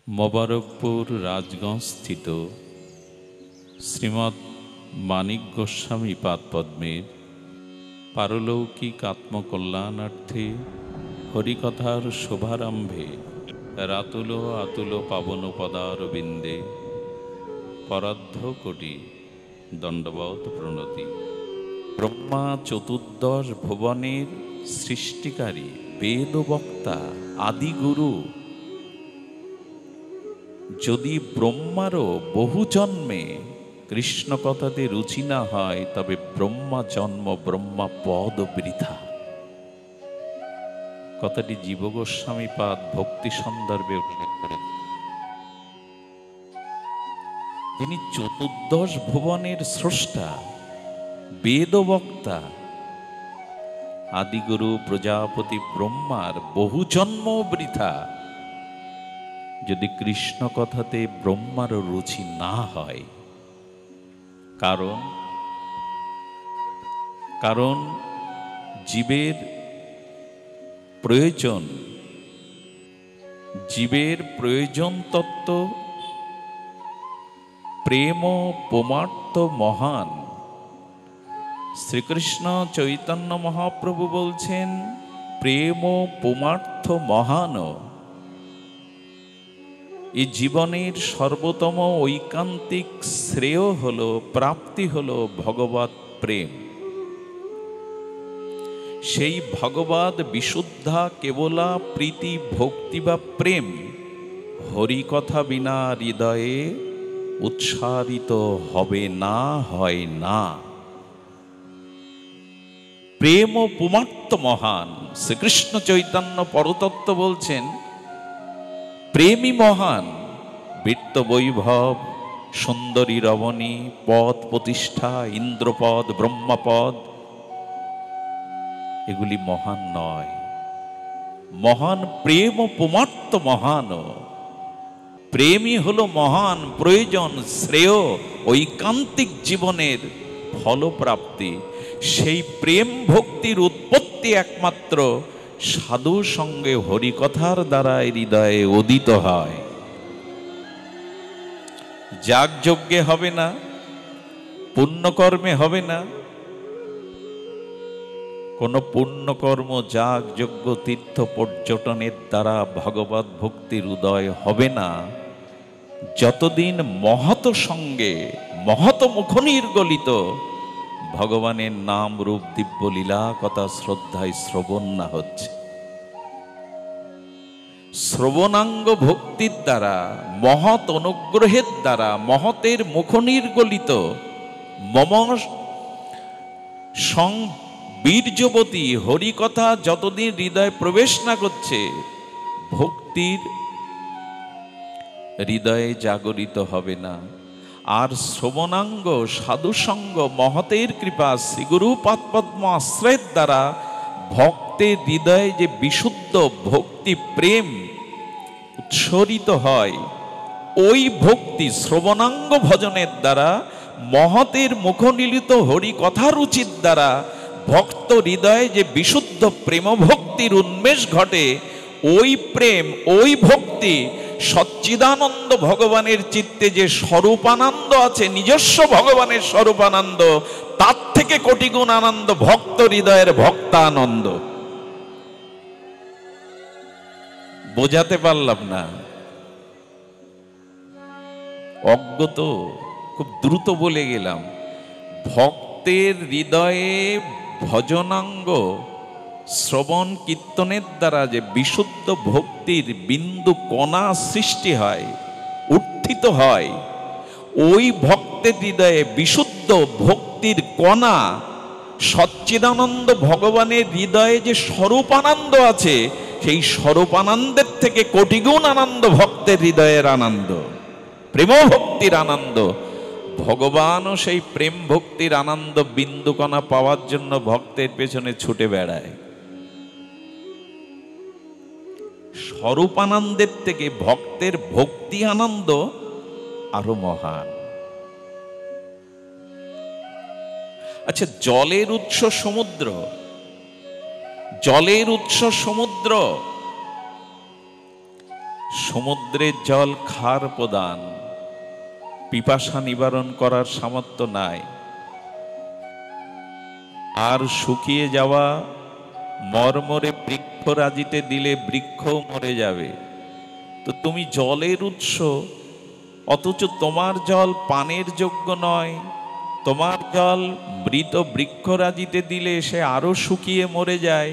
মোবারকপুর রাজগঞ্জ স্থিত শ্রীমৎ মানিক গোস্বামী পাদপদ্মের পারলৌকিক আত্মকল্যাণার্থে হরিকথার শুভারম্ভে রাতুল আতুল পাবন পদারবিন্দে পরার্ধ কোটি দণ্ডবত প্রণতি। ব্রহ্মা চতুর্দশ ভুবনের সৃষ্টিকারী বেদবক্তা আদিগুরু যদি ব্রহ্মারও বহু জন্মে কৃষ্ণ কথাতে রুচি না হয়, তবে ব্রহ্মা জন্ম ব্রহ্মা পদ বৃথা। কথাটি জীব গোস্বামী পাদ ভক্তি সন্দর্ভে উল্লেখ করেন। যিনি চতুর্দশ ভুবনের স্রষ্টা, বেদবক্তা, আদিগুরু প্রজাপতি ব্রহ্মার বহু জন্ম বৃথা। যদি কৃষ্ণ কথাতে ব্রহ্মার রুচি না হয়, কারণ জীবের প্রয়োজন তত্ত্ব প্রেম পমার্থ মহান। শ্রীকৃষ্ণ চৈতন্য মহাপ্রভু বলছেন, প্রেম পমার্থ মহান। এই জীবনের সর্বোত্তম ঐকান্তিক শ্রেয় হলো, প্রাপ্তি হলো ভগবৎ প্রেম। সেই ভগবৎ বিশুদ্ধা কেবলা প্রীতি ভক্তি বা প্রেম হরিকথা বিনা হৃদয়ে উৎসারিত হবে না, হয় না। প্রেম ও পুমার্থ মহান। শ্রীকৃষ্ণ চৈতন্য পরতত্ত্ব বলছেন, প্রেমই মহান। বৃত্ত বৈভব, সুন্দরী রমণী, পদ প্রতিষ্ঠা, ইন্দ্রপদ, ব্রহ্মপদ, এগুলি মহান নয়। মহান প্রেম ও পুমার্থ মহান। প্রেমই হলো মহান, প্রয়োজন, শ্রেয়, ঐকান্তিক জীবনের ফলপ্রাপ্তি। সেই প্রেম ভক্তির উৎপত্তি একমাত্র সাধু সঙ্গে হরিকথার দ্বারা হৃদয়ে উদিত হয়। যাগযজ্ঞে হবে না, পুণ্যকর্মে হবে না। কোন পুণ্যকর্ম, যাগযজ্ঞ, তীর্থ পর্যটনের দ্বারা ভগবত ভক্তির উদয় হবে না, যতদিন মহৎ সঙ্গে মহৎ মুখনির্গলিত ভগবানের নাম রূপ দিব্য লীলা কথা শ্রদ্ধায় শ্রবণ না হচ্ছে। শ্রবণাঙ্গ ভক্তির দ্বারা, মহৎ অনুগ্রহের দ্বারা, মহতের মুখনির্গলিত মম সং বীর্যবতী হরিকথা যতদিন হৃদয়ে প্রবেশ না করছে, ভক্তির হৃদয়ে জাগরিত হবে না। আর শ্রবণাঙ্গ সাধুসঙ্গ মহতের কৃপা শ্রীগুরু পাদপদ্ম আশ্রয়ের দ্বারা ভক্তের হৃদয়ে যে বিশুদ্ধ ভক্তি প্রেম উৎসরিত হয়, ওই ভক্তি শ্রবণাঙ্গ ভজনের দ্বারা, মহতের মুখনিলিত হরি কথা রুচির দ্বারা ভক্ত হৃদয়ে যে বিশুদ্ধ প্রেম ভক্তির উন্মেষ ঘটে, ওই প্রেম, ওই ভক্তি সচ্চিদানন্দ ভগবানের চিত্তে যে স্বরূপানন্দ আছে, নিজস্ব ভগবানের স্বরূপানন্দ, তার থেকে কোটিগুণ আনন্দ ভক্ত হৃদয়ের ভক্তানন্দ। বোঝাতে পারলাম না? অজ্ঞত, খুব দ্রুত বলে গেলাম। ভক্তের হৃদয়ে ভজনাঙ্গ শ্রবণ কীর্তনের দ্বারা যে বিশুদ্ধ ভক্তির বিন্দু কণা সৃষ্টি হয়, উত্থিত হয়, ওই ভক্তের হৃদয়ে বিশুদ্ধ ভক্তির কণা সচ্চিদানন্দ ভগবানের হৃদয়ে যে স্বরূপানন্দ আছে, সেই স্বরূপানন্দের থেকে কোটিগুণ আনন্দ ভক্তের হৃদয়ের আনন্দ, প্রেম ভক্তির আনন্দ। ভগবানও সেই প্রেম ভক্তির আনন্দ বিন্দুকণা পাওয়ার জন্য ভক্তের পেছনে ছুটে বেড়ায়। স্বরূপানন্দের থেকে ভক্তের ভক্তি আনন্দ আরো মহান। আচ্ছা, জলের উৎস সমুদ্র, জলের উৎস সমুদ্র, সমুদ্রের জল খার প্রদান, পিপাসা নিবারণ করার সামর্থ্য নাই। আর শুকিয়ে যাওয়া মরমরে বৃক্ষরাজিতে দিলে বৃক্ষও মরে যাবে। তো তুমি জলের উৎস, অথচ তোমার জল পানের যোগ্য নয়। তোমার জল মৃত বৃক্ষরাজিতে দিলে সে আরো শুকিয়ে মরে যায়।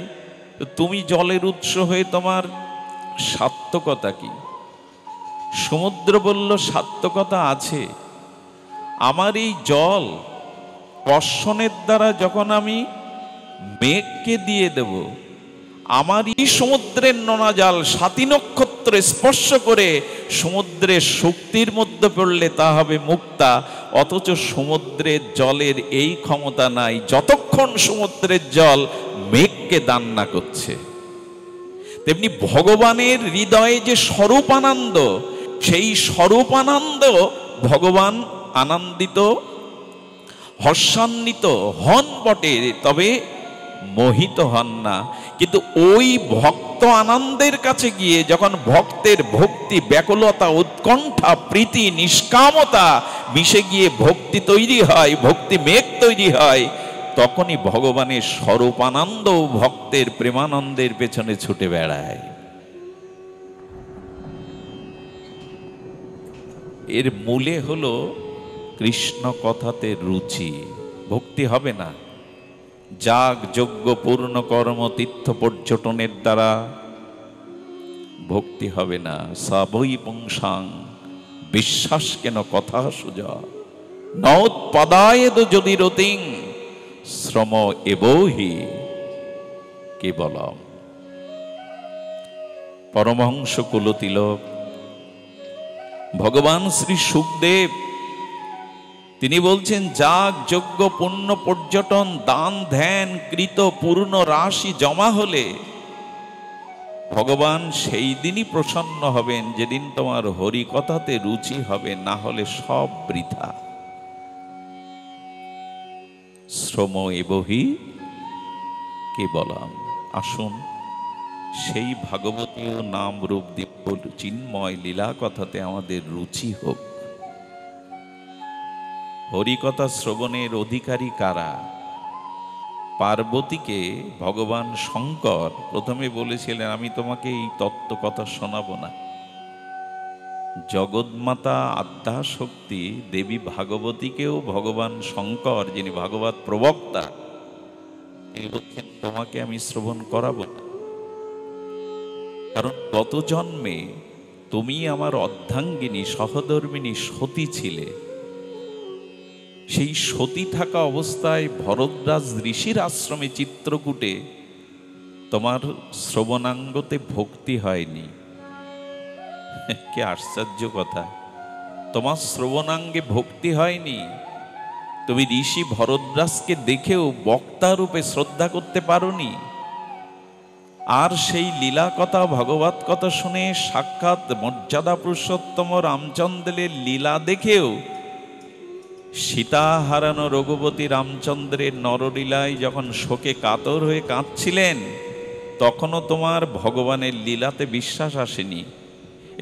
তো তুমি জলের উৎস হয়ে তোমার সার্থকতা কি? সমুদ্র বলল, সার্থকতা আছে। আমার এই জল বর্ষণের দ্বারা যখন আমি মেঘকে দিয়ে দেব, আমার এই সমুদ্রের নোনা জল 7 নক্ষত্র স্পর্শ করে সমুদ্রের শক্তির মধ্যে পড়লে তা হবে মুক্তা। অথচ সমুদ্রের জলের এই ক্ষমতা নাই যতক্ষণ সমুদ্রের জল মেঘকে দান না করছে। তেমনি ভগবানের হৃদয়ে যে স্বরূপ আনন্দ, সেই স্বরূপ আনন্দ ভগবান আনন্দিত হর্ষান্বিত হন বটে, তবে মোহিত হন না। কিন্তু ওই ভক্ত আনন্দের কাছে গিয়ে যখন ভক্তের ভক্তি, ব্যাকুলতা, উৎকণ্ঠা, প্রীতি, নিষ্কামতা মিশে গিয়ে ভক্তি তৈরি হয়, ভক্তি মেঘ তৈরি হয়, তখনই ভগবানের স্বরূপ আনন্দ ভক্তের প্রেমানন্দের পেছনে ছুটে বেড়ায়। এর মূলে হলো কৃষ্ণ কথাতে রুচি। ভক্তি হবে না। যাগ যজ্ঞ পূর্ণ কর্ম তীর্থ পর্যটনের দ্বারা ভক্তি হবে না। সাবৈ পুংসাং বিশ্বাস কেন কথা সুজা নৎপদায়েদ যদি রতিং শ্রম এবহি কেবলম। পরমহংস কুলতিলক ভগবান শ্রী সুখদেব তিনি বলছেন, যাগ যজ্ঞ পুণ্য পর্যটন দান ধ্যান কৃত পূর্ণ রাশি জমা হলে ভগবান সেই দিনই প্রসন্ন হবেন যেদিন তোমার হরি কথাতে রুচি হবে, না হলে সব বৃথা। শ্রম এবহি কেবলম। আসুন সেই ভাগবতীয় নাম রূপ দিব্য চিন্ময় লীলা কথাতে আমাদের রুচি হোক। হরিকথা শ্রবণের অধিকারী কারা? পার্বতীকে ভগবান শঙ্কর প্রথমে বলেছিলেন, আমি তোমাকে এই তত্ত্ব কথা শোনাবো না। জগৎমাতা আদ্যা শক্তি দেবী ভাগবতীকেও ভগবান শঙ্কর, যিনি ভাগবত প্রবক্তা, তিনি বলছেন, তোমাকে আমি শ্রবণ করাবো না। কারণ গত জন্মে তুমি আমার অর্ধাঙ্গিনী সহধর্মিনী সতী ছিলে। সেই সতী থাকা অবস্থায় ভরদ্বাজ ঋষির আশ্রমে চিত্রকূটে তোমার শ্রবণাঙ্গতে ভক্তি হয়নি। কি আশ্চর্য কথা! তোমার শ্রবণাঙ্গে ভক্তি হয়নি। তুমি ঋষি ভরদ্বাজকে দেখেও বক্তা রূপে শ্রদ্ধা করতে পারোনি। আর সেই লীলা কথা, ভগবত কথা শুনে সাক্ষাৎ মর্যাদা পুরুষোত্তম রামচন্দ্রের লীলা দেখেও সীতা হারানো রঘুপতি রামচন্দ্রের নরলীলায় যখন শোকে কাতর হয়ে কাঁদছিলেন, তখনও তোমার ভগবানের লীলাতে বিশ্বাস আসেনি।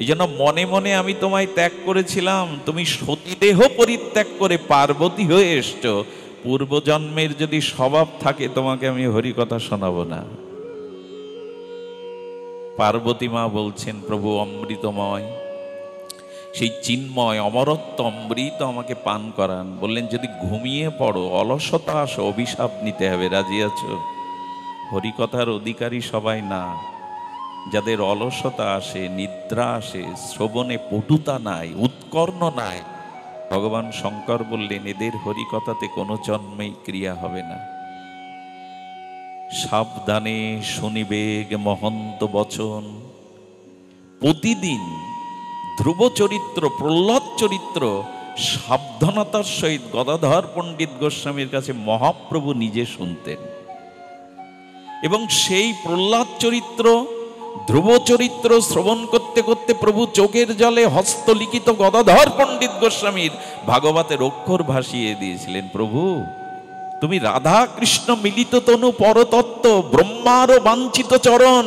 এই জন্য মনে মনে আমি তোমায় ত্যাগ করেছিলাম। তুমি সতীদেহ পরিত্যাগ করে পার্বতী হয়ে এসছো। পূর্বজন্মের যদি স্বভাব থাকে, তোমাকে আমি হরিকথা শোনাবো না। পার্বতী মা বলছেন, প্রভু অমৃতময়, সেই চিন্ময় অমরত্ব অমৃত আমাকে পান করান। বললেন, যদি ঘুমিয়ে পড়ো, অলসতা আসো, অভিশাপ নিতে হবে। রাজি আছো? হরিকথার অধিকারী সবাই না। যাদের অলসতা আসে, নিদ্রা আসে, শ্রবণে পটুতা নাই, উৎকর্ণ নাই, ভগবান শঙ্কর বললেন, এদের হরিকথাতে কোনো জন্মেই ক্রিয়া হবে না। সাবধানে শুনিবেগ মহন্ত বচন। প্রতিদিন ধ্রুব চরিত্র, প্রহ্লাদ চরিত্র সাবধানতার সহিত গদাধর পণ্ডিত গোস্বামীর কাছে মহাপ্রভু নিজে শুনতেন। এবং সেই প্রহ্লাদ চরিত্র, ধ্রুব চরিত্র শ্রবণ করতে করতে প্রভু চোখের জলে হস্তলিখিত গদাধর পণ্ডিত গোস্বামীর ভাগবতের অক্ষর ভাসিয়ে দিয়েছিলেন। প্রভু, তুমি রাধা কৃষ্ণ মিলিত তনু পরতত্ত্ব, ব্রহ্মারও বাঞ্ছিত চরণ,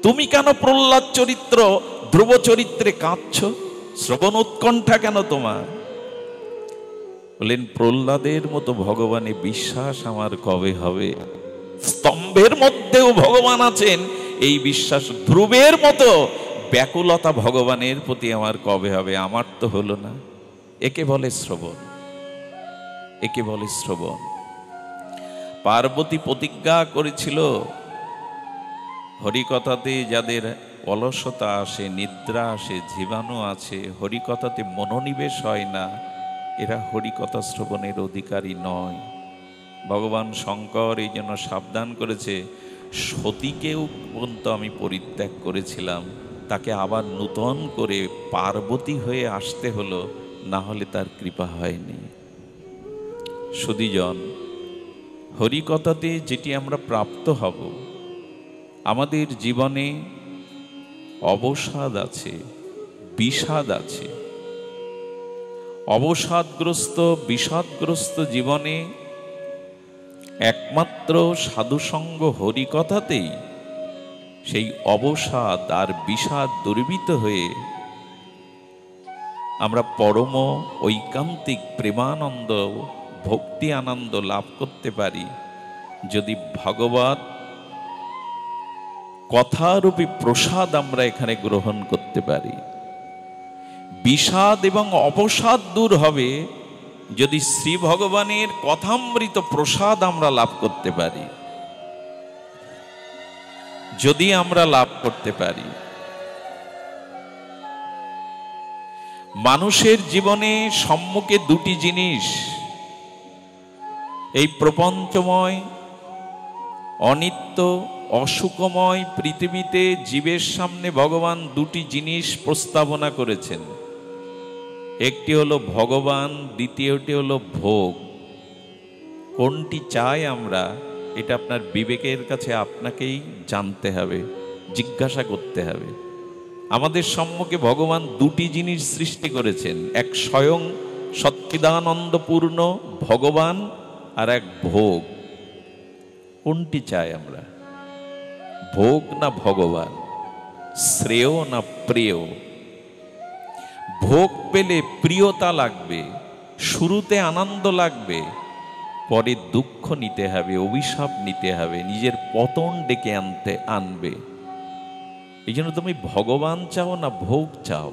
তুমি কেন প্রহ্লাদ চরিত্র ধ্রুব চরিত্রে কাঁদছ? শ্রবণ উৎকণ্ঠা কেন তোমার? বলেন, প্রহ্লাদের মতো ভগবানে বিশ্বাস আমার কবে হবে? স্তম্ভের মধ্যেও ভগবান আছেন এই বিশ্বাস, ধ্রুবের মতো ব্যাকুলতা ভগবানের প্রতি আমার কবে হবে? আমার তো হলো না। একে বলে শ্রবণ, একে বলে শ্রবণ। পার্বতী প্রতিজ্ঞা করেছিল, হরিকথাতে যাদের অলসতা আসে, নিদ্রা আসে, জীবাণু আছে, হরিকথাতে মনোনিবেশ হয় না, এরা হরিকথা শ্রবণের অধিকারী নয়। ভগবান শঙ্কর এই জন্য সাবধান করেছে, সতীকেও পর্যন্ত আমি পরিত্যাগ করেছিলাম, তাকে আবার নূতন করে পার্বতী হয়ে আসতে হলো, না হলে তার কৃপা হয়নি। সুধীজন, হরিকথাতে যেটি আমরা প্রাপ্ত হব, আমাদের জীবনে অবসাদ আছে, বিষাদ আছে। অবসাদগ্রস্ত বিষাদগ্রস্ত জীবনে একমাত্র সাধুসঙ্গ হরিকথাতেই সেই অবসাদ আর বিষাদ দূরীভূত হয়ে আমরা পরম ঐকান্তিক প্রেমানন্দ, ভক্তি আনন্দ লাভ করতে পারি, যদি ভগবৎ কথারূপী প্রসাদ আমরা এখানে গ্রহণ করতে পারি। বিষাদ এবং অবসাদ দূর হবে যদি শ্রী ভগবানের কথামৃত প্রসাদ আমরা লাভ করতে পারি, যদি আমরা লাভ করতে পারি। মানুষের জীবনে সম্মুখে দুটি জিনিস, এই প্রপঞ্চময় অনিত্য অসুখময় পৃথিবীতে জীবের সামনে ভগবান দুটি জিনিস প্রস্তাবনা করেছেন। একটি হলো ভগবান, দ্বিতীয়টি হলো ভোগ। কোনটি চাই আমরা, এটা আপনার বিবেকের কাছে আপনাকেই জানতে হবে, জিজ্ঞাসা করতে হবে। আমাদের সম্মুখে ভগবান দুটি জিনিস সৃষ্টি করেছেন, এক স্বয়ং সচ্চিদানন্দপূর্ণ ভগবান আর এক ভোগ। কোনটি চাই আমরা, ভোগ না ভগবান, শ্রেয় না প্রিয়? ভোগ পেলে প্রিয়তা লাগবে, শুরুতে আনন্দ লাগবে, পরে দুঃখ নিতে হবে, অভিশাপ নিতে হবে, নিজের পতন ডেকে আনবে। এই জন্য তুমি ভগবান চাও না ভোগ চাও?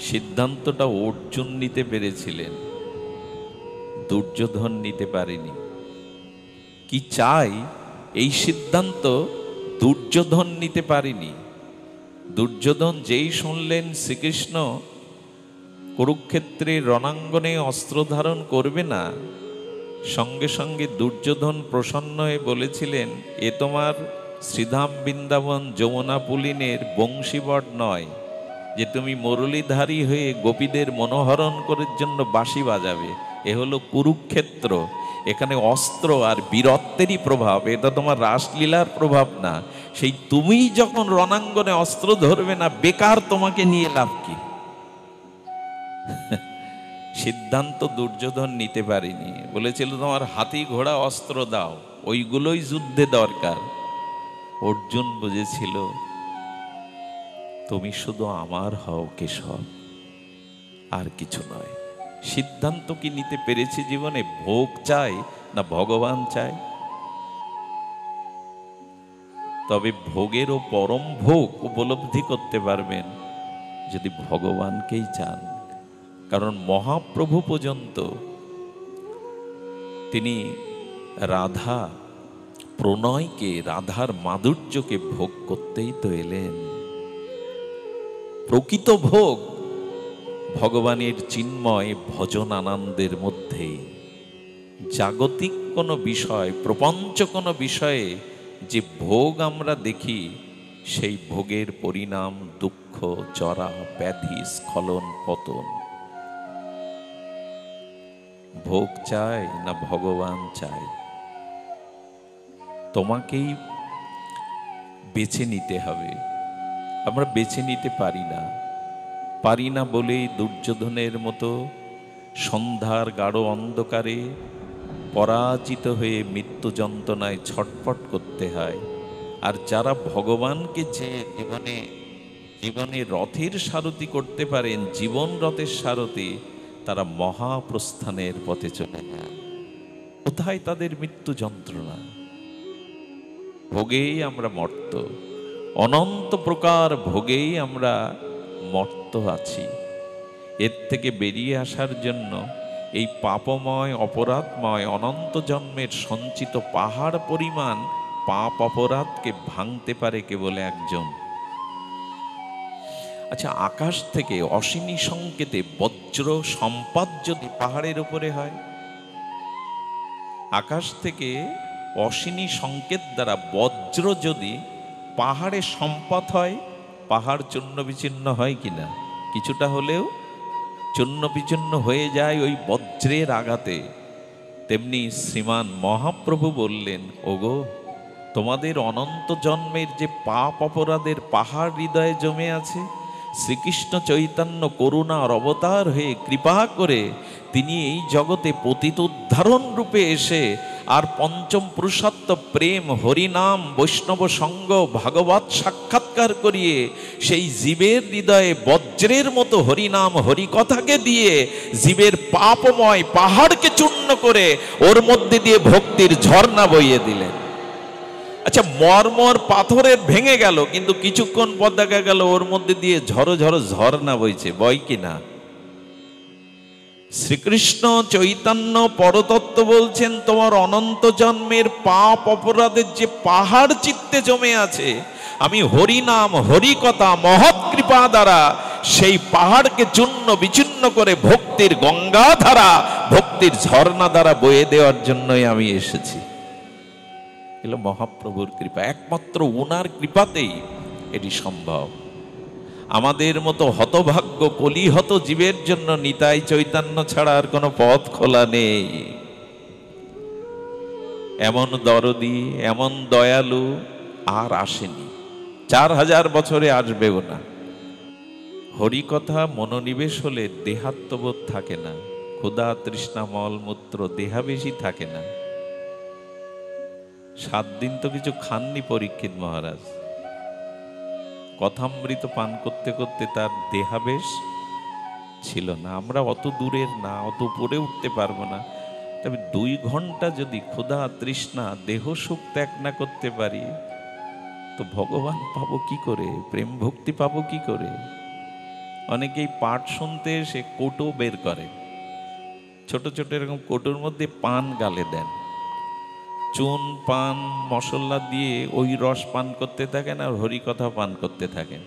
সিদ্ধান্তটা অর্জুন নিতে পেরেছিলেন, দুর্যোধন নিতে পারেনি। কি চাই এই সিদ্ধান্ত দুর্যোধন নিতে পারেনি। দুর্যোধন যেই শুনলেন শ্রীকৃষ্ণ কুরুক্ষেত্রের রণাঙ্গনে অস্ত্র ধারণ করবে না, সঙ্গে সঙ্গে দুর্যোধন প্রসন্ন হয়ে বলেছিলেন, এ তোমার শ্রীধাম বৃন্দাবন যমুনা পুলিনের বংশীবট নয় যে তুমি মুরলীধারী হয়ে গোপীদের মনোহরণ করার জন্য বাঁশি বাজাবে। এ হলো কুরুক্ষেত্র, এখানে অস্ত্র আর বীরত্বেরই প্রভাব, এটা তোমার রাসলীলার প্রভাব না। সেই তুমি যখন রণাঙ্গনে অস্ত্র ধরবে না, বেকার তোমাকে নিয়ে লাভ কি? সিদ্ধান্ত দুর্যোধন নিতে পারেনি, বলেছিল তোমার হাতি ঘোড়া অস্ত্র দাও, ওইগুলোই যুদ্ধে দরকার। অর্জুন বুঝেছিল তুমি শুধু আমার হও কেশব, আর কিছু নয়। সিদ্ধান্ত কি নিতে পেরেছি জীবনে, ভোগ চাই না ভগবান চাই? তবে ভোগেরও পরম ভোগ উপলব্ধি করতে পারবেন যদি ভগবানকেই চান। কারণ মহাপ্রভু পর্যন্ত তিনি রাধা প্রণয়কে, রাধার মাধুর্যকে ভোগ করতেই তো এলেন। প্রকৃত ভোগ ভগবানের চিন্ময় ভজন আনন্দের মধ্যে। জাগতিক কোনো বিষয়, প্রপঞ্চ কোনো বিষয়ে যে ভোগ আমরা দেখি, সেই ভোগের পরিণাম দুঃখ, জরা, ব্যাধি, স্খলন, পতন। ভোগ চাই না ভগবান চাই? তোমাকেই বেছে নিতে হবে। আমরা বেছে নিতে পারি না বলেই দুর্যোধনের মতো সন্ধ্যার গাঢ় অন্ধকারে পরাজিত হয়ে মৃত্যু যন্ত্রণায় ছটফট করতে হয়। আর যারা ভগবানকে যে জীবনে রথের সারথি করতে পারেন, জীবন রথের সারথি, তারা মহাপ্রস্থানের পথে চলে যায়। কোথায় তাদের মৃত্যু যন্ত্রণা? ভোগেই আমরা মর্ত, অনন্ত প্রকার ভোগেই আমরা মর্ত আছি। এর থেকে বেরিয়ে আসার জন্য এই পাপময় অপরাধময় অনন্ত জন্মের সঞ্চিত পাহাড় পরিমাণ পাপ অপরাধকে ভাঙতে পারে কেবল একজন। আচ্ছা, আকাশ থেকে অশ্বিনী সংকেতে বজ্র সম্পাদ যদি পাহাড়ের উপরে হয়, আকাশ থেকে অশ্বিনী সংকেত দ্বারা বজ্র যদি পাহাড়ে সম্পাত হয়, পাহাড় চূর্ণ বিচূর্ণ হয় কিনা? কিছুটা হলেও চূর্ণ বিচূর্ণ হয়ে যায় ওই বজ্রের আঘাতে। তেমনি শ্রীমান মহাপ্রভু বললেন, ওগো, তোমাদের অনন্ত জন্মের যে পাপ অপরাধের পাহাড় হৃদয়ে জমে আছে, শ্রীকৃষ্ণ চৈতন্য করুণার অবতার হয়ে কৃপা করে তিনি এই জগতে পতিত উদ্ধারণ রূপে এসে আর পঞ্চম পুরুষার্থ প্রেম, হরিনাম, বৈষ্ণব সঙ্গ, ভাগবত সাক্ষাৎকার করিয়ে সেই জীবের হৃদয়ে বজ্রের মতো হরিনাম হরিকথাকে দিয়ে জীবের পাপময় পাহাড়কে চূর্ণ করে ওর মধ্যে দিয়ে ভক্তির ঝর্ণা বইয়ে দিলেন। আচ্ছা, মরমর পাথরের ভেঙে গেল, কিন্তু কিছুক্ষণ পর দেখা গেল ওর মধ্যে দিয়ে ঝরো ঝরো ঝর্ণা বইছে, বয় কিনা? শ্রীকৃষ্ণ চৈতন্য পরতত্ত্ব বলছেন, তোমার অনন্ত জন্মের পাপ অপরাধের যে পাহাড় চিত্তে জমে আছে, আমি হরিনাম হরিকথা মহৎ কৃপা দ্বারা সেই পাহাড়কে চূর্ণ বিচূর্ণ করে ভক্তির গঙ্গা ধারা, ভক্তির ঝর্ণা দ্বারা বয়ে দেওয়ার জন্যই আমি এসেছি। এলো মহাপ্রভুর কৃপা, একমাত্র ওনার কৃপাতেই এটি সম্ভব। আমাদের মতো হতভাগ্য কলিহত জীবের জন্য নিতাই চৈতন্য ছাড়া আর কোনো পথ খোলা নেই। এমন দরদি, এমন দয়ালু আর আসেনি, 4000 বছরে আসবেও না। হরিকথা মনোনিবেশ হলে দেহাত্মবোধ থাকে না, ক্ষুধা তৃষ্ণা মলমূত্র দেহাবেশী থাকে না। 7 দিন তো কিছু খাননি পরীক্ষিত মহারাজ, কথামৃত পান করতে করতে তার দেহাবেশ ছিল না। আমরা অত দূরের না, অত উপরে উঠতে পারবো না, তবে 2 ঘন্টা যদি ক্ষুধা তৃষ্ণা দেহ সুখ ত্যাগ না করতে পারি, তো ভগবান পাবো কি করে, প্রেম ভক্তি পাবো কি করে? অনেকেই পাঠ শুনতে এসে কোটো বের করে, ছোট ছোট এরকম কোটোর মধ্যে পান গালে দেন, চুন পান মশলা দিয়ে ওই রস পান করতে থাকেন আর হরিকথা পান করতে থাকেন।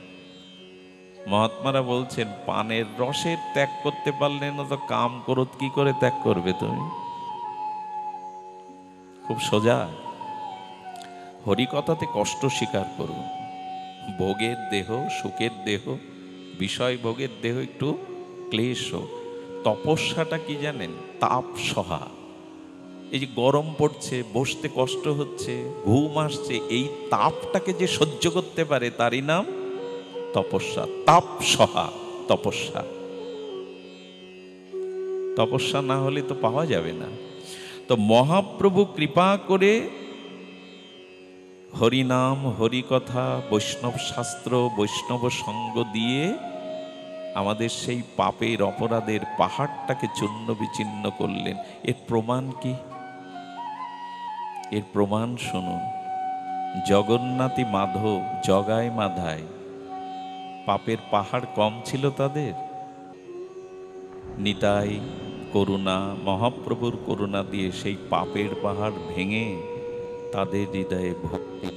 মহাত্মারা বলছেন, পানের রসের ত্যাগ করতে পারলে না তো কাম ক্রোধ কি করে ত্যাগ করবে তুমি? খুব সোজা, হরিকথাতে কষ্ট স্বীকার করুন। ভোগের দেহ, সুখের দেহ, বিষয় ভোগের দেহ একটু ক্লেশ। তপস্যাটা কি জানেন? তাপ সহা। এই যে গরম পড়ছে, বসতে কষ্ট হচ্ছে, ঘুম আসছে, এই তাপটাকে যে সহ্য করতে পারে তারই নাম তপস্যা। তাপ সহা তপস্যা। তপস্যা না হলে তো পাওয়া যাবে না। তো মহাপ্রভু কৃপা করে হরিনাম হরিকথা বৈষ্ণব শাস্ত্র বৈষ্ণব সঙ্গ দিয়ে আমাদের সেই পাপের অপরাধের পাহাড়টাকে চূর্ণ বিচূর্ণ করলেন। এর প্রমাণ কি? এর প্রমাণ শুনুন। জগন্নাথী মাধব জগায় মাধায় পাপের পাহাড় কম ছিল তাদের? নিতাই করুণা, মহাপ্রভুর করুণা দিয়ে সেই পাপের পাহাড় ভেঙে তাদের হৃদয়ে ভক্তি।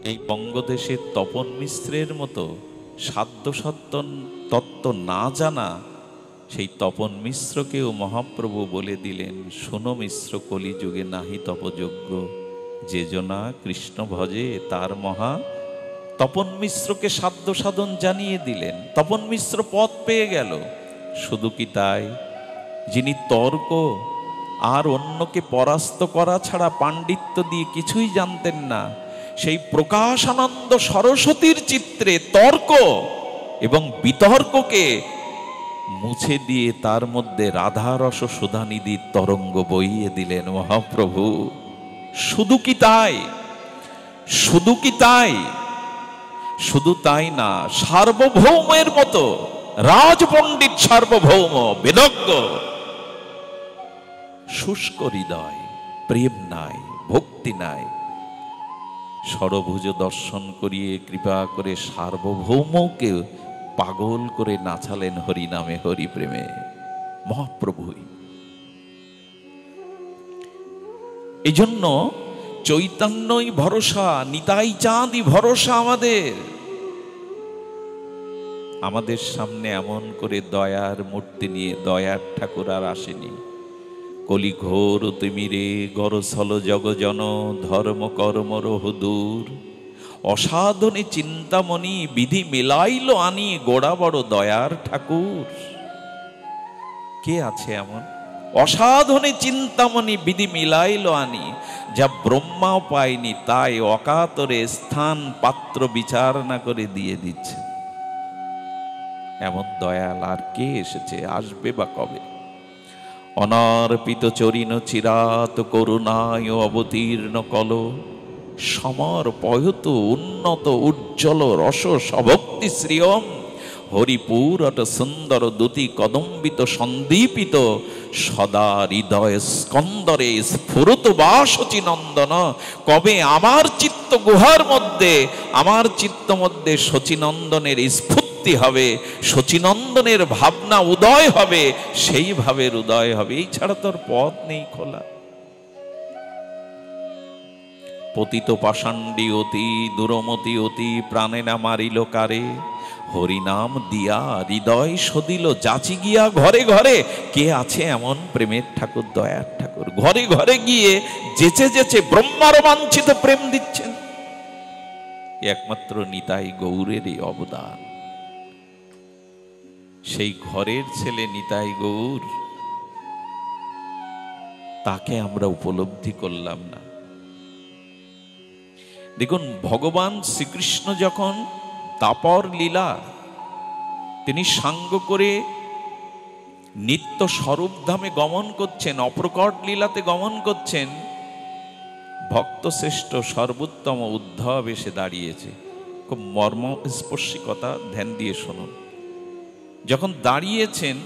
এই বঙ্গদেশের তপন মিশ্রের মতো সাধ্য সত্য তত্ত্ব না জানা সেই তপন মিশ্রকেও মহাপ্রভু বলে দিলেন, শোনো মিশ্র, কলিযুগে নাহি তপযোগ্য, যে জনা কৃষ্ণ ভজে তার মহা। তপন মিশ্রকে সাধ্য সাধন জানিয়ে দিলেন, তপন মিশ্র পথ পেয়ে গেল। শুধু কি তাই, যিনি তর্ক আর অন্যকে পরাস্ত করা ছাড়া পাণ্ডিত্য দিয়ে কিছুই জানতেন না, সেই প্রকাশানন্দ সরস্বতীর চিত্রে তর্ক এবং বিতর্ককে মুছে দিয়ে তার মধ্যে রাধারস সুধানিধির তরঙ্গ বইয়ে দিলেন মহাপ্রভু। শুধু কি তাই, শুধু কি তাই? শুধু তাই না, সার্বভৌমের মতো, রাজপণ্ডিত সার্বভৌম, বেদজ্ঞ, শুষ্ক হৃদয়, প্রেম নাই, ভক্তি নাই। ষড়ভুজ দর্শন করিয়ে কৃপা করে সার্বভৌমকে পাগল করে নাচালেন হরি নামে, হরি প্রেমে। মহাপ্রভুই এই জন্য চৈতন্যই ভরসা, নিতাই চাঁদই ভরসা আমাদের। আমাদের সামনে এমন করে দয়ার মূর্তি নিয়ে দয়ার ঠাকুর আর আসেনি। কলি ঘোর তিমিরে গরসল জগজন, ধর্ম কর্ম রহুদূর, অসাধনে চিন্তামণি বিধি মেলাইল আনি, গোড়া বড় দয়ার ঠাকুর। কে আছে এমন? অসাধনে চিন্তামণি বিধি মিলাইল আনি, যা ব্রহ্মাও পায়নি তাই অকাতরে স্থান পাত্র বিচার না করে দিয়ে দিচ্ছে। এমন দয়াল আর কে এসেছে, আসবে বা কবে? অনার্পিত চরিণ চিরাত করুণায় অবতীর্ণ কল, সমর পয়ত উন্নত উজ্জ্বল রস সভক্তি শ্রিয়ম, হরিপুরট সুন্দর দুতি কদম্বিত সন্দীপিত, সদা হৃদয় স্কন্দরে স্ফুরত বা শচীনন্দন। কবে আমার চিত্ত গুহার মধ্যে, আমার চিত্ত মধ্যে শচীনন্দনের স্ফূর্তি হবে, শচীনন্দনের ভাবনা উদয় হবে, সেই ভাবের উদয় হবে। এই ছাড়া তোর পথ নেই খোলা। পতিত পাষাণ্ডী অতি দুরমতি অতি, প্রাণে না মারিল কারে, হরিনাম দিয়া হৃদয় সদিল যাচি গিয়া ঘরে ঘরে। কে আছে এমন প্রেমের ঠাকুর, দয়ার ঠাকুর? ঘরে ঘরে গিয়ে যেচে যেচে ব্রহ্মার বাঞ্ছিত প্রেম দিচ্ছেন। একমাত্র নিতাই গৌরেরই অবদান। সেই ঘরের ছেলে নিতাই গৌর, তাকে আমরা উপলব্ধি করলাম না। দেখুন, ভগবান শ্রীকৃষ্ণ যখন তাপর লীলা তিনি সাঙ্গ করে নিত্য স্বরূপধামে গমন করছেন, অপ্রকট লীলাতে গমন করছেন, ভক্ত শ্রেষ্ঠ সর্বোত্তম উদ্ধব এসে দাঁড়িয়েছে। খুব মর্মস্পর্শী কথা, ধ্যান দিয়ে শুনুন। যখন দাঁড়িয়েছেন,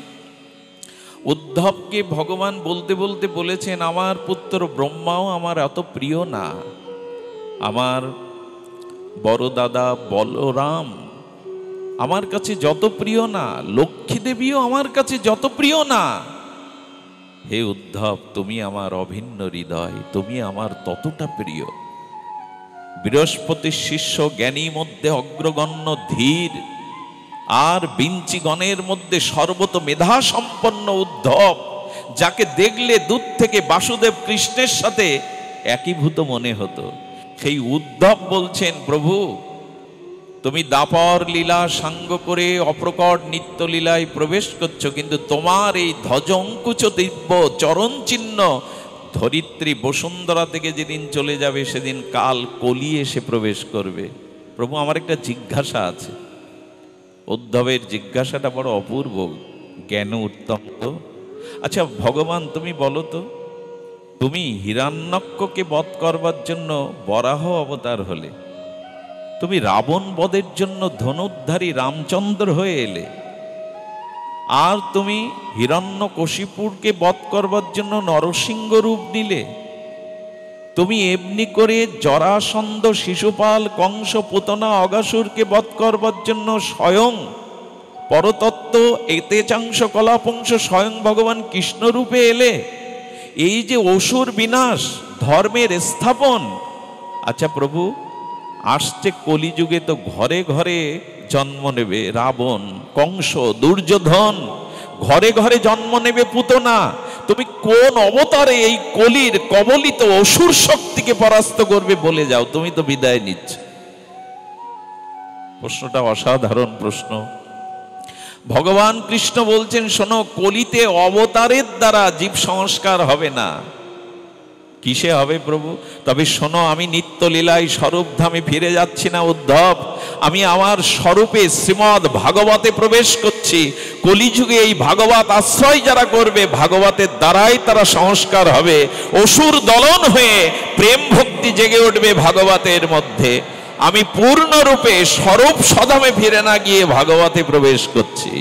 উদ্ধবকে ভগবান বলতে বলতে বলেছেন, আমার পুত্র ব্রহ্মাও আমার এত প্রিয় না, আমার বড় দাদা বলরাম আমার কাছে যত প্রিয় না, লক্ষ্মী দেবীও আমার কাছে যত প্রিয় না। হে উদ্ধব, তুমি আমার অভিন্ন হৃদয়, তুমি আমার ততটা প্রিয়। বৃহস্পতির শিষ্য, জ্ঞানী মধ্যে অগ্রগণ্য ধীর, আর বিঞ্চিগণের মধ্যে সর্বত মেধা সম্পন্ন উদ্ধব, যাকে দেখলে দূর থেকে বাসুদেব কৃষ্ণের সাথে একীভূত মনে হতো, সেই উদ্ধব বলছেন, প্রভু তুমি দাপর লীলা সাঙ্গ করে অপ্রকট নিত্য লীলায় প্রবেশ করছো, কিন্তু তোমার এই ধ্বজঙ্কুচ দিব্য চরণ চিহ্ন ধরিত্রী বসুন্ধরা থেকে যেদিন চলে যাবে, সেদিন কাল কলি এসে প্রবেশ করবে। প্রভু, আমার একটা জিজ্ঞাসা আছে। উদ্ধবের জিজ্ঞাসাটা বড় অপূর্ব, জ্ঞান উত্তম তো। আচ্ছা ভগবান, তুমি বলো তো, তুমি হিরণ্যককে বধ করবার জন্য বরাহ অবতার হলে, তুমি রাবণ বধের জন্য ধনুর্ধারী রামচন্দ্র হয়ে এলে, আর তুমি হিরণ্যকশিপুরকে বধ করবার জন্য নরসিংহ রূপ নিলে, তুমি এমনি করে জরাসন্ধ, শিশুপাল, কংস, পুতনা, অগাসুরকে বধ করবার জন্য স্বয়ং পরতত্ত্ব এতেচাংশ কলাপংশ স্বয়ং ভগবান কৃষ্ণ রূপে এলে। এই যে অসুর বিনাশ, ধর্মের স্থাপন। আচ্ছা প্রভু, আসছে কলিযুগে তো ঘরে ঘরে জন্ম নেবে রাবণ, কংস, দুর্যোধন, ঘরে ঘরে জন্ম নেবে পুতনা। তুমি কোন অবতারে এই কলির কবলিত অসুর শক্তিকে পরাস্ত করবে বলে যাও, তুমি তো বিদায় নিচ্ছ। প্রশ্নটা অসাধারণ প্রশ্ন। ভগবান কৃষ্ণ বলছেন, শোনো, কলিতে অবতারের দ্বারা জীব সংস্কার হবে না। কিসে হবে প্রভু? তবে শোনো, আমি নিত্য লীলায় স্বরূপধামে ফিরে যাচ্ছি না উদ্ধব, আমি আমার স্বরূপে শ্রীমদ্ ভাগবতে প্রবেশ করছি। কলিযুগে এই ভাগবত আশ্রয় যারা করবে, ভাগবতের দ্বারাই তারা সংস্কার হবে, অসুর দলন হয়ে প্রেম ভক্তি জেগে উঠবে ভাগবতের মধ্যে। আমি পূর্ণরূপে স্বরূপ সধামে ফিরে না গিয়ে ভাগবতে প্রবেশ করছি।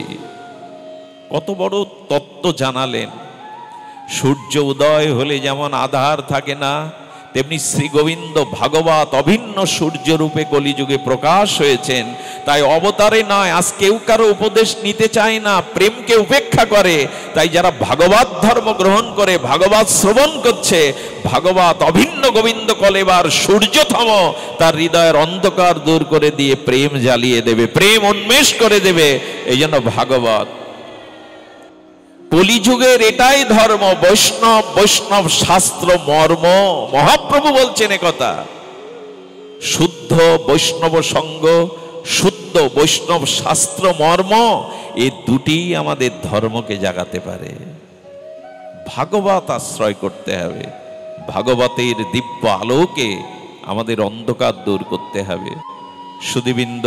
কত বড় তত্ত্ব জানালেন। সূর্য উদয় হলে যেমন আধার থাকে না, তেমনি শ্রী গোবিন্দ ভাগবত অভিন্ন সূর্য রূপে কলিযুগে প্রকাশ হয়েছেন। তাই অবতারে নয়, আজ কেউ কারো উপদেশ নিতে চায় না, প্রেমকে উপেক্ষা করে। তাই যারা ভাগবত ধর্ম গ্রহণ করে, ভাগবত শ্রবণ করছে, ভাগবত অভিন্ন গোবিন্দ কলেবার সূর্যতম তার হৃদয়ের অন্ধকার দূর করে দিয়ে প্রেম জ্বালিয়ে দেবে, প্রেম উন্মেষ করে দেবে। এই জন্য ভাগবত কলিযুগের এটাই ধর্ম, বৈষ্ণব বৈষ্ণব শাস্ত্র মর্ম। মহাপ্রভু বলছেন একথা। শুদ্ধ বৈষ্ণব সঙ্গ, শুদ্ধ বৈষ্ণব শাস্ত্র মর্ম, এই দুটি আমাদের ধর্মকে জাগাতে পারে। ভাগবত আশ্রয় করতে হবে, ভাগবতের দিব্য আলোকে আমাদের অন্ধকার দূর করতে হবে। সুধীবৃন্দ,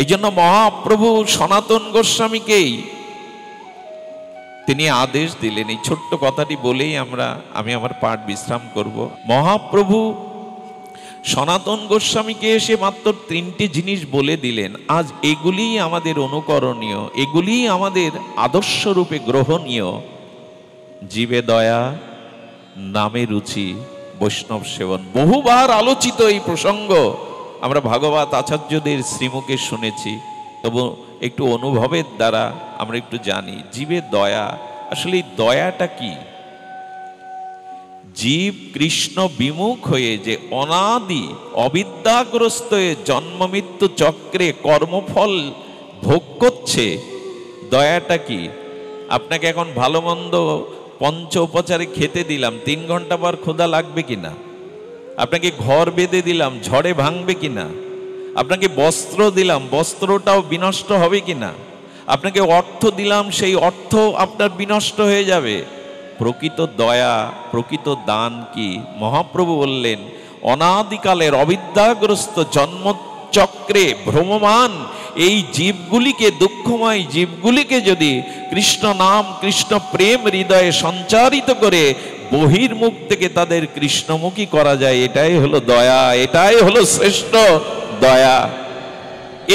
এই জন্য মহাপ্রভু সনাতন গোস্বামীকেই তিনি আদেশ দিলেন। এই ছোট্ট কথাটি বলেই আমি আমার পাঠ বিশ্রাম করব। মহাপ্রভু সনাতন গোস্বামীকে এসে মাত্র 3টি জিনিস বলে দিলেন। আজ এগুলিই আমাদের অনুকরণীয়, এগুলিই আমাদের আদর্শ রূপে গ্রহণীয়। জীবে দয়া, নামে রুচি, বৈষ্ণব সেবন। বহুবার আলোচিত এই প্রসঙ্গ আমরা ভাগবত আচার্যদের শ্রীমুখে শুনেছি, তবু একটু অনুভবের দ্বারা আমরা একটু জানি। জীবে দয়া, আসলে এই দয়াটা কি? জীব কৃষ্ণ বিমুখ হয়ে যে অনাদি অবিদ্যাগ্রস্ত জন্ম মৃত্যু চক্রে কর্মফল ভোগ করছে, দয়াটা কি? আপনাকে এখন ভালো মন্দ পঞ্চ উপচারে খেতে দিলাম, 3 ঘন্টা পর ক্ষুধা লাগবে কিনা? আপনাকে ঘর বেঁধে দিলাম, ঝড়ে ভাঙবে কিনা? আপনাকে বস্ত্র দিলাম, বস্ত্রটাও বিনষ্ট হবে কিনা? আপনাকে অর্থ দিলাম, সেই অর্থ আপনার বিনষ্ট হয়ে যাবে। প্রকৃত দয়া, প্রকৃত দান কি? মহাপ্রভু বললেন, অনাদিকালের অবিদ্যাগ্রস্ত জন্মচক্রে ভ্রমমান এই জীবগুলিকে, দুঃখময় জীবগুলিকে যদি কৃষ্ণ নাম, কৃষ্ণ প্রেম হৃদয়ে সঞ্চারিত করে বহির্মুখ থেকে তাদের কৃষ্ণমুখী করা যায়, এটাই হলো দয়া, এটাই হলো শ্রেষ্ঠ দয়া,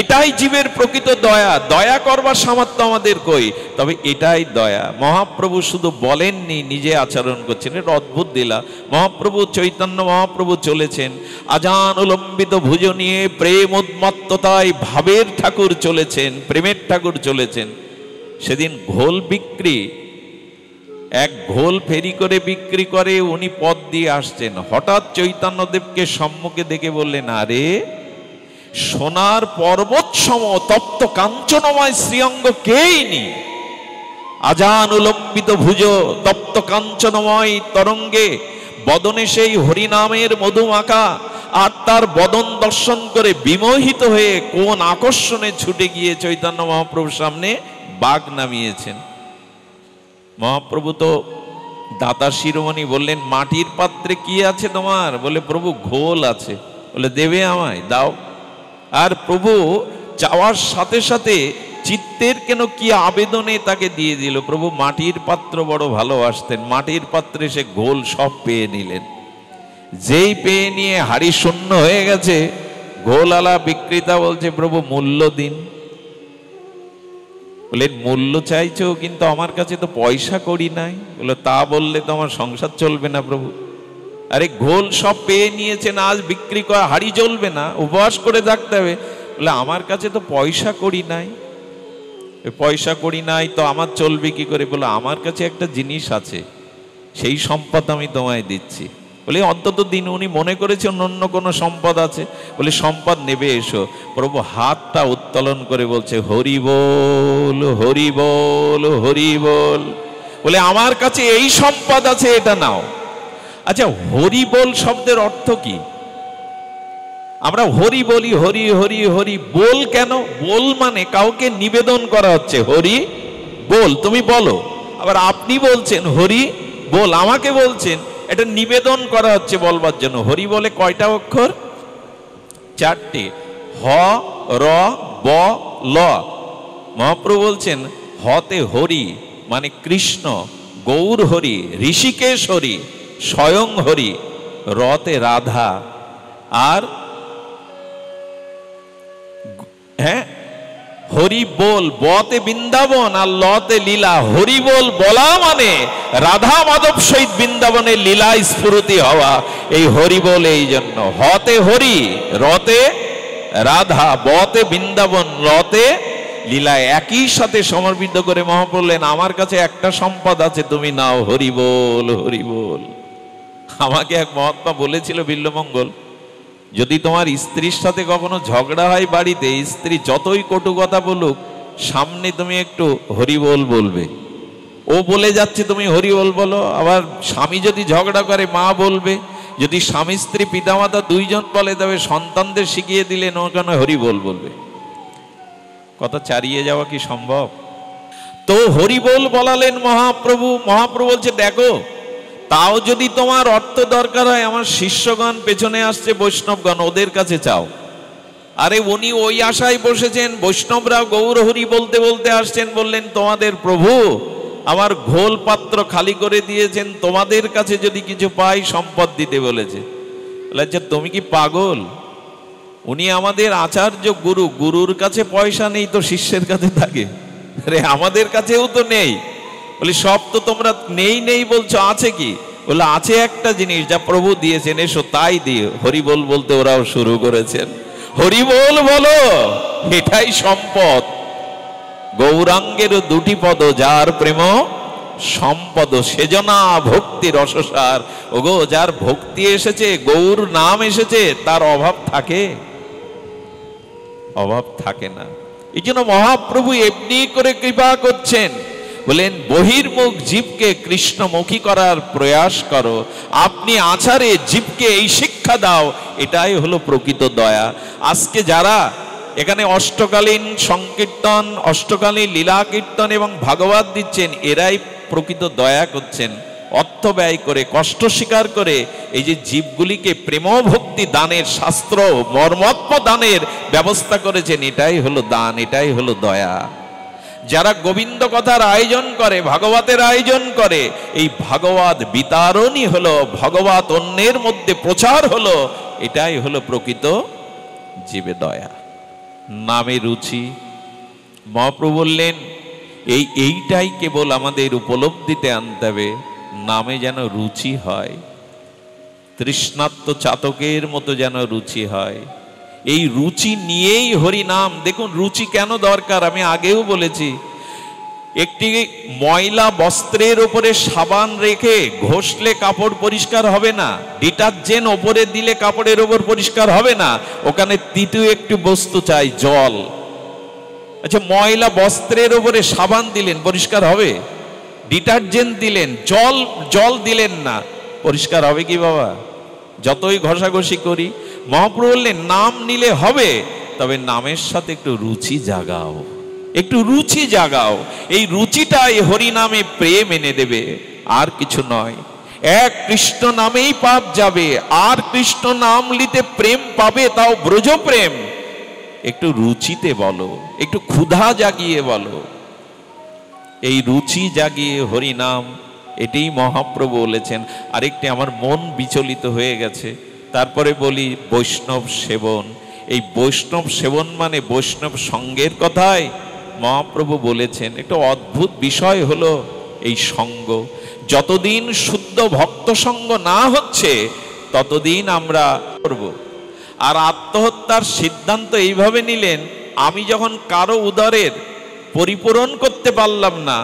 এটাই জীবের প্রকৃত দয়া। দয়া করবার সামর্থ্য আমাদের কই, তবে এটাই দয়া। মহাপ্রভু শুধু বলেননি, নিজে আচরণ করছেন। এটা অদ্ভুত দিলা। মহাপ্রভু চৈতন্য মহাপ্রভু চলেছেন আজান উলম্বিত ভুজ নিয়ে, প্রেম উন্মত্ততায় ভাবের ঠাকুর চলেছেন, প্রেমের ঠাকুর চলেছেন। সেদিন ঘোল বিক্রি, এক ঘোল ফেরি করে বিক্রি করে উনি পথ দিয়ে আসছেন। হঠাৎ চৈতন্যদেবকে সম্মুখে দেখে বললেন, আরে সোনার পর্বত সম তপ্ত কাঞ্চনময় শ্রীঅঙ্গ কেই নি, আজান উলম্বিত ভুজ তপ্ত কাঞ্চনময় তরঙ্গে বদনে সেই হরিনামের মধুমাখা। আর তার বদন দর্শন করে বিমোহিত হয়ে কোন আকর্ষণে ছুটে গিয়ে চৈতন্য মহাপ্রভুর সামনে বাগ নামিয়েছেন। মহাপ্রভু তো দাতা শিরোমণি বললেন, মাটির পাত্রে কি আছে তোমার? বলে, প্রভু ঘোল আছে। বলে, দেবে আমায়, দাও। আর প্রভু চাওয়ার সাথে সাথে চিত্তের কেন কি আবেদনে তাকে দিয়ে দিল। প্রভু মাটির পাত্র বড় ভালোবাসতেন, মাটির পাত্রে সে ঘোল সব পেয়ে নিলেন। যেই পেয়ে নিয়ে হাড়ি শূন্য হয়ে গেছে, ঘোলওয়ালা বিক্রেতা বলছে, প্রভু মূল্য দিন। বলে, মূল্য চাইছো, কিন্তু আমার কাছে তো পয়সা করি নাই। বলে, তা বললে তো আমার সংসার চলবে না প্রভু। আরে ঘোল সব পেয়ে নিয়েছেন, আজ বিক্রি করা হাড়ি চলবে না, উপবাস করে থাকতে হবে। বলে, আমার কাছে তো পয়সা করি নাই। পয়সা করি নাই তো আমার চলবে কি করে? বলে, আমার কাছে একটা জিনিস আছে, সেই সম্পদ আমি তোমায় দিচ্ছি। বলে, অন্তত দিন। উনি মনে করেছেন অন্য কোনো সম্পদ আছে। বলে, সম্পদ নেবে এসো। প্রভু হাতটা উত্তোলন করে বলছে, হরি বল, হরি বল, হরি বল। বলে, আমার কাছে এই সম্পদ আছে, এটা নাও। আচ্ছা, হরি বল শব্দের অর্থ কি? আমরা হরি বলি, হরি হরি হরি বল কেন? বল মানে কাউকে নিবেদন করা হচ্ছে, হরি বল, তুমি বলো। আবার আপনি বলছেন হরি বল, আমাকে বলছেন, এটা নিবেদন করা হচ্ছে বলবার জন্য। হরি বলে কয়টা অক্ষর? 4টে। হ র ব ল। মহাপ্রভু বলছেন হতে হরি মানে কৃষ্ণ, গৌর হরি, ঋষিকেশ হরি, স্বয়ং হরি, রতে রাধা, আর হ্যাঁ হরি বল, বতে বৃন্দাবন আর লতে লীলা। হরি বল বলা মানে রাধা মাধব সহিত বৃন্দাবনের লীলা স্ফুরতি হওয়া, এই হরি বল। এই জন্য হতে হরি, রতে রাধা, বতে বৃন্দাবন, লতে লীলা, একই সাথে সমর্পিত করে মহাপ্রভু বললেন আমার কাছে একটা সম্পদ আছে, তুমি নাও, হরি বল হরি বল। আমাকে এক মহাত্মা বলেছিল বিল্বমঙ্গল, যদি তোমার স্ত্রীর সাথে কখনো ঝগড়া হয় বাড়িতে, স্ত্রী যতই কটু কথা বলুক, সামনে তুমি একটু হরিবোল বলবে। ও বলে যাচ্ছে তুমি হরিবোল বলো। আবার স্বামী যদি ঝগড়া করে মা বলবে। যদি স্বামী স্ত্রী পিতামাতা দুইজন বলে, তবে সন্তানদের শিখিয়ে দিলেন ওখানে হরিবোল বলবে। কথা চারিয়ে যাওয়া কি সম্ভব? তো হরিবোল বলালেন মহাপ্রভু। মহাপ্রভু বলছে দেখো, তাও যদি তোমার অর্থ দরকার হয়, আমার শিষ্যগণ পেছনে আসছে, বৈষ্ণবগণ, ওদের কাছে চাও। আরে উনি ওই আশায় বসেছেন, বৈষ্ণবরা গৌর হরি বলতে বলতে আসছেন, বললেন তোমাদের প্রভু আমার ঘোল পাত্র খালি করে দিয়েছেন, তোমাদের কাছে যদি কিছু পাই সম্পদ দিতে বলেছে। বলেছে তুমি কি পাগল? উনি আমাদের আচার্য গুরু, গুরুর কাছে পয়সা নেই তো শিষ্যের কাছে থাকে? আরে আমাদের কাছেও তো নেই। বলি সব তো তোমরা নেই নেই বলছো, আছে কি? বলে আছে একটা জিনিস যা প্রভু দিয়েছেন, এসো তাই দিয়ে। হরিবোল বলতে ওরাও শুরু করেছেন। হরিবোল বলো, এটাই সম্পদ। গৌরাঙ্গের দুটি পদ, যার প্রেম সম্পদ, সেজনা ভক্তি রসসার। ওগো, যার ভক্তি এসেছে, গৌর নাম এসেছে, তার অভাব থাকে? অভাব থাকে না। এই জন্য মহাপ্রভু এমনি করে কৃপা করছেন, বলেন বহির্মুখ জীবকে কৃষ্ণমুখী করার প্রয়াস করো। আপনি আচারে জীবকে এই শিক্ষা দাও, এটাই হলো প্রকৃত দয়া। আজকে যারা এখানে অষ্টকালীন সংকীর্তন, অষ্টকালীন লীলা কীর্তন এবং ভাগবত দিচ্ছেন, এরাই প্রকৃত দয়া করছেন। অর্থ ব্যয় করে, কষ্ট স্বীকার করে এই যে জীবগুলিকে প্রেম ভক্তি দানের, শাস্ত্র মর্মত্ম দানের ব্যবস্থা করেছেন, এটাই হলো দান, এটাই হলো দয়া। যারা গোবিন্দ কথার আয়োজন করে, ভাগবতের আয়োজন করে, এই ভাগবত বিতারণই হলো, ভগবত অন্যের মধ্যে প্রচার হলো, এটাই হলো প্রকৃত জীবে দয়া। নামে রুচি। মহাপ্রভু বললেন এইটাই কেবল আমাদের উপলব্ধিতে আনতে হবে, নামে যেন রুচি হয়, তৃষ্ণাত্ম চাতকের মতো যেন রুচি হয়। এই রুচি নিয়েই হরি নাম। দেখুন রুচি কেন দরকার, আমি আগেও বলেছি। একটি ময়লা বস্ত্রের উপরে সাবান রেখে ঘষলে কাপড় পরিষ্কার হবে না, ডিটারজেন্ট ওপরে দিলে কাপড়ের ওপর পরিষ্কার হবে না, ওখানে তৃতীয় একটি বস্তু চাই, জল। আচ্ছা, ময়লা বস্ত্রের উপরে সাবান দিলেন, পরিষ্কার হবে? ডিটারজেন্ট দিলেন, জল দিলেন না, পরিষ্কার হবে কি বাবা? যতই ঘষাঘষি করি। মহাপ্রভু বললেন নাম নিলে হবে, তবে নামের সাথে একটু রুচি জাগাও, একটু রুচি জাগাও। এই রুচিটাই হরি নামে প্রেম এনে দেবে, আর কিছু নয়। এক কৃষ্ণ নামেই পাপ যাবে, আর কৃষ্ণ নাম নিতে প্রেম পাবে, তাও ব্রজ প্রেম। একটু রুচিতে বলো, একটু ক্ষুধা জাগিয়ে বলো। এই রুচি জাগিয়ে হরি নাম, এটাই মহাপ্রভু বলেছেন। আরেকটি আমার মন বিচলিত হয়ে গেছে, তারপরে বলি বৈষ্ণব সেবন। এই বৈষ্ণব সেবন মানে বৈষ্ণব সঙ্গের কথাই মহাপ্রভু বলেছেন। একটা অদ্ভুত বিষয় হলো এই সঙ্গ। যতদিন শুদ্ধ ভক্ত সঙ্গ না হচ্ছে, ততদিন আমরা করব। আর আত্মহত্যার সিদ্ধান্ত এইভাবে নিলেন, আমি যখন কারো উদরের পরিপূরণ করতে পারলাম না,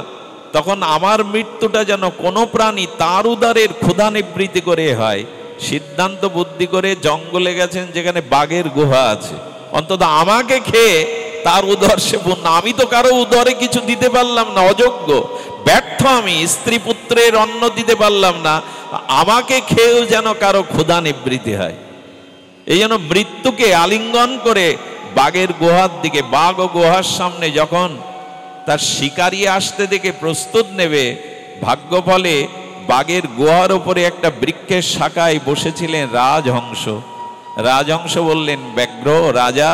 তখন আমার মৃত্যুটা যেন কোনো প্রাণী তার উদরের ক্ষুধা নিবৃত্তি করে হয়। সিদ্ধান্ত বুদ্ধি করে জঙ্গলে গেছেন, যেখানে বাঘের গুহা আছে, অন্তত আমাকে খেয়ে তার উদর সেবন। আমি তো কারো উদরে কিছু দিতে পারলাম না, অযোগ্য, ব্যর্থ আমি, স্ত্রী পুত্রের অন্ন দিতে পারলাম না, আমাকে খেয়েও যেন কারো ক্ষুধা নিবৃত্তি হয়। এই জন্য মৃত্যুকে আলিঙ্গন করে বাঘের গুহার দিকে, বাঘ ও গুহার সামনে যখন তার শিকারি আসতে দেখে প্রস্তুত নেবে, ভাগ্যফলে বাঘের গুহার উপরে একটা বৃক্ষের শাখায় বসেছিলেন রাজহংস। রাজহংস বললেন, ব্যগ্র রাজা,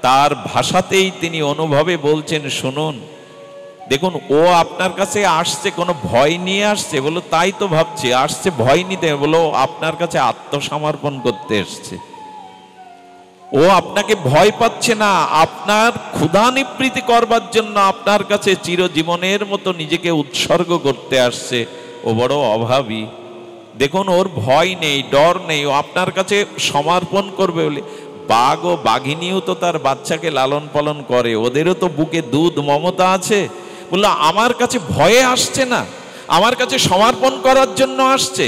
তার ভাষাতেই তিনি অনুভবে বলছেন, শুনুন, দেখুন ও আপনার কাছে আসছে কোনো ভয় নিয়ে আসছে? বলো তাই তো ভাবছি, আসছে ভয় নিতে। বলো আপনার কাছে আত্মসমর্পণ করতে এসছে। ও আপনাকে ভয় পাচ্ছে না, আপনার ক্ষুধা নিবৃত্তি করবার জন্য আপনার কাছে চিরজীবনের মতো নিজেকে উৎসর্গ করতে আসছে। ও বড় অভাবী, দেখুন ওর ভয় নেই, ডর নেই, ও আপনার কাছে সমর্পণ করবে বলে। বাঘ ও বাঘিনীও তো তার বাচ্চাকে লালন পালন করে, ওদেরও তো বুকে দুধ মমতা আছে। বললো আমার কাছে ভয়ে আসছে না, আমার কাছে সমর্পণ করার জন্য আসছে।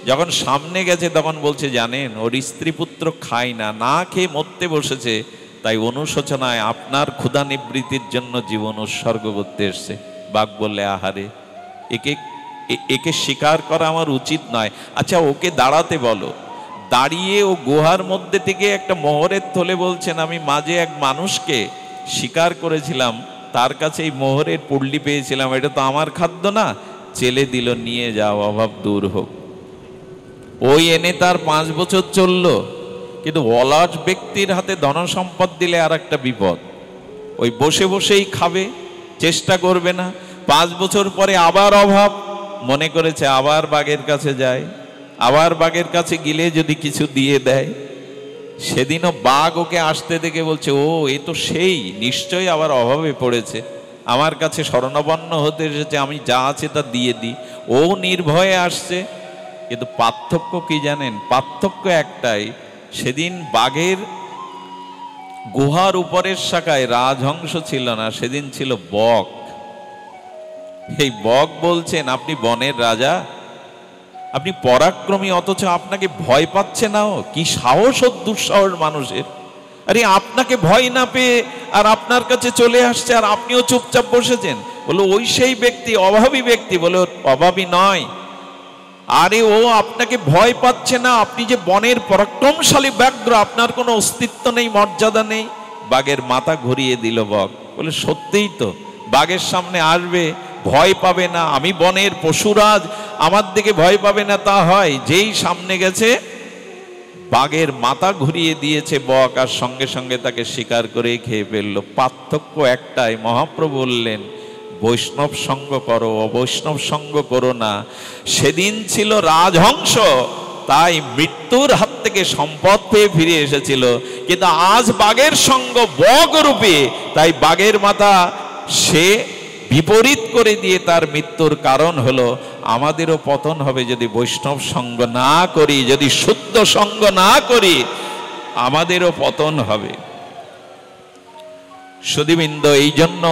যখন সামনে গেছে তখন বলছে, জানেন ওর স্ত্রী পুত্র খায় না, না খেয়ে মরতে বসেছে, তাই অনুশোচনায় আপনার ক্ষুধা নিবৃত্তির জন্য জীবন উৎসর্গ করতে এসছে। বাঘ বললে, আহারে, একে স্বীকার করা আমার উচিত নয়। আচ্ছা ওকে দাঁড়াতে বলো। দাঁড়িয়ে ও গুহার মধ্যে থেকে একটা মোহরের থলে বলছেন, আমি মাঝে এক মানুষকে শিকার করেছিলাম, তার কাছে এই মোহরের পুডলি পেয়েছিলাম, এটা তো আমার খাদ্য না। চেলে দিল, নিয়ে যাও, অভাব দূর হোক। ওই এনে তার 5 বছর চলল। কিন্তু অলস ব্যক্তির হাতে ধনসম্পদ দিলে আর একটা বিপদ, ওই বসে বসেই খাবে, চেষ্টা করবে না। 5 বছর পরে আবার অভাব, মনে করেছে আবার বাঘের কাছে যায়, আবার বাঘের কাছে গেলে যদি কিছু দিয়ে দেয়। সেদিনও বাঘ ওকে আসতে দেখে বলছে, ও এ তো সেই, নিশ্চয়ই আবার অভাবে পড়েছে, আমার কাছে শরণাপন্ন হতে এসেছে, আমি যা আছে তা দিয়ে দিই। ও নির্ভয়ে আসছে। কিন্তু পার্থক্য কি জানেন? পার্থক্য একটাই, সেদিন বাঘের গুহার উপরের শাখায় রাজহংস ছিল না, সেদিন ছিল বক। এই বক বলছেন, আপনি বনের রাজা, আপনি পরাক্রমী, অথচ আপনাকে ভয় পাচ্ছে না। ও কি সাহস ও দুঃসাহস মানুষের! আরে আপনাকে ভয় না পেয়ে আর আপনার কাছে চলে আসছে, আর আপনিও চুপচাপ বসেছেন। বলো ওই সেই ব্যক্তি, অভাবী ব্যক্তি। বলে অভাবী নয়, আরে ও আপনাকে ভয় পাচ্ছে না, আপনি যে বনের পরাক্রমশালী ব্যাঘ্র, আপনার কোনো অস্তিত্ব নেই, মর্যাদা নেই। বাঘের মাথা ঘুরিয়ে দিল বক। বলে সত্যিই তো, বাঘের সামনে আসবে, ভয় পাবে না, আমি বনের পশুরাজ, আমার দিকে ভয় পাবে না তা হয়? যেই সামনে গেছে, বাঘের মাথা ঘুরিয়ে দিয়েছে বক, আর সঙ্গে সঙ্গে তাকে শিকার করে খেয়ে ফেললো। পার্থক্য একটাই, মহাপ্রভু বললেন, বৈষ্ণব সঙ্গ করো, অবৈষ্ণব সঙ্গ করো না। সেদিন ছিল রাজহংস, তাই মৃত্যুর হাত থেকে সম্পদ পেয়ে ফিরে এসেছিল। কিন্তু আজ বাঘের সঙ্গ বক রূপে, তাই বাঘের মাথা সে বিপরীত করে দিয়ে তার মৃত্যুর কারণ হলো। আমাদেরও পতন হবে যদি বৈষ্ণব সঙ্গ না করি, যদি শুদ্ধ সঙ্গ না করি, আমাদেরও পতন হবে। সুধীবৃন্দ, এই জন্য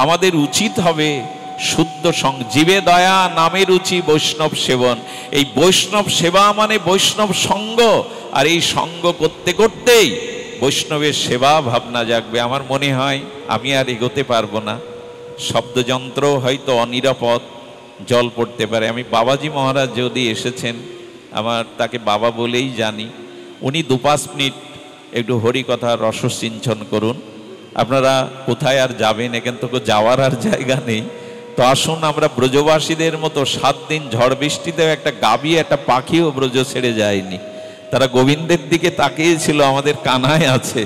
আমাদের উচিত হবে শুদ্ধ সঙ্গ। জীবে দয়া, নামে রুচি, বৈষ্ণব সেবন। এই বৈষ্ণব সেবা মানে বৈষ্ণব সঙ্গ, আর এই সঙ্গ করতে করতেই বৈষ্ণবের সেবা ভাবনা জাগবে। আমার মনে হয় আমি আর এগোতে পারবো না, শব্দযন্ত্র হয়তো অনিরাপদ, জল পড়তে পারে। আমি বাবাজি মহারাজ যদি এসেছেন, আমার তাকে বাবা বলেই জানি, উনি 2-5 মিনিট একটু হরিকথা রসসিঞ্চন করুন। আপনারা কোথায় আর যাবেন, এখান থেকে যাওয়ার আর জায়গা নেই। তো আসুন আমরা ব্রজবাসীদের মতো 7 দিন ঝড় বৃষ্টিতেও একটা গাবি, একটা পাখিও ব্রজ ছেড়ে যায়নি। তারা গোবিন্দের দিকে তাকিয়েছিল, আমাদের কানায় আছে।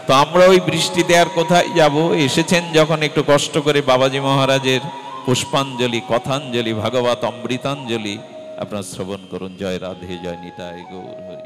তো আমরা ওই বৃষ্টিতে আর কোথায় যাব? এসেছেন যখন, একটু কষ্ট করে বাবাজি মহারাজের পুষ্পাঞ্জলি, কথাঞ্জলি, ভাগবত অমৃতাঞ্জলি আপনারা শ্রবণ করুন। জয় রাধে, জয় নিতাই গৌর হরি।